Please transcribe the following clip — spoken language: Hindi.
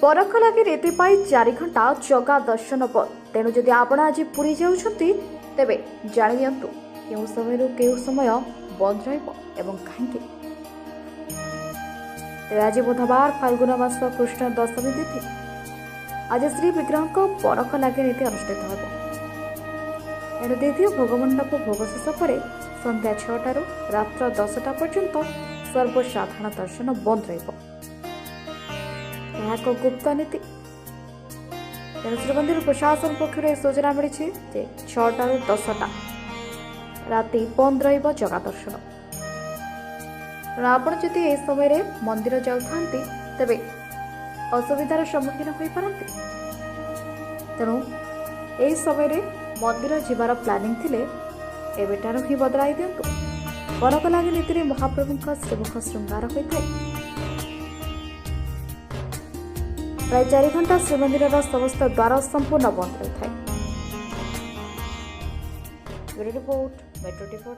बरख लगे रीति 4 घंटा जगा दर्शन बंद। तेणु जदि आपण आज पुरी जाउछंती तेबे जानि नियंतु केउ समय बंद रहइबो एवं काहेकि। तेबे आज बुधवार फाल्गुन मास कृष्ण दशमी तिथि। आज श्री विग्रह को बरख लगे रीति अनुष्ठित होब। एणु द्वितीय भोगमंडप भोग शेष पर संध्या 6 रात्र 10टा पर्यंत सर्वसाधारण दर्शन बंद रहिबो। एक गुप्त नीति। तेणु श्रीमंदिर प्रशासन पक्ष सूचना मिली 6 ରୁ 10ଟା राति बंद रहिबो जगा दर्शन। तेणु आपण जदि ए समय मंदिर जाउथांती तेबे असुविधार सम्मुखीन होई पारंती। तेणु ए समय मंदिर जिबार प्लानिंग थिले एबेटार ही बदलाई दियंतु। बरख लागी नीति महाप्रभुंक श्रीमुख श्रृंगार होइଥାଏ। प्राय 4 घंटा श्रीमंदिर समस्त द्वार संपूर्ण बंद रही है। Report metro TV.